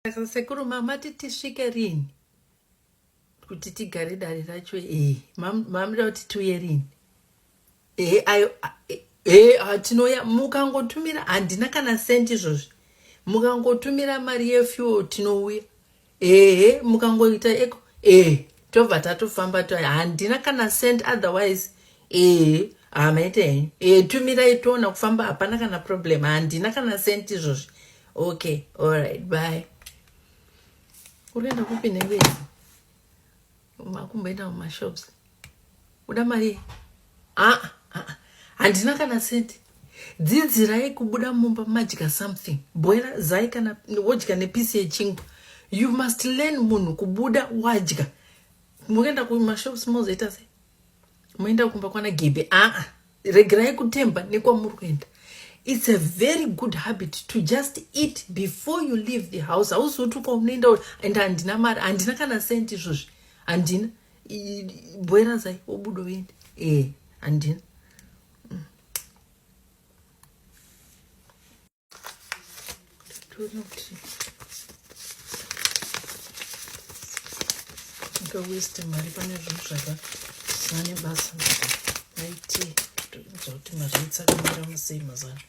Sekuru mama tisvike rini kuti tigare dare racho mamida kuti tiuye rini tinoya mukangotumira handina kana sendi izvozvi mukangotumira mari yefuel tinouya mukangoita eko tobva tatofamba handina kana sendi otherwise maita henyu tumirai toona kufamba hapana kana problem handina kana sendi izvozvi okay alright bye urienda kupi nevezi makumboenda mumashops uda mari handina kana sendi dzidzirai kubuda mumba madya something boira zai kana wodya nepisi yechingwa you must learn munhu kubuda wadya mukaenda kumashops mozoita sei moenda kumba kwana gebe regerai kutemba nekwamuri kuenda. It's a very good habit to just eat before you leave the house. Hauzotuka unaenda and handina mari handina kana senti izvozvi handina bwera zai wobuda uende handina waste mari pane zvinhu zvakasane basa aiti kuti mari itsakamira musei mazana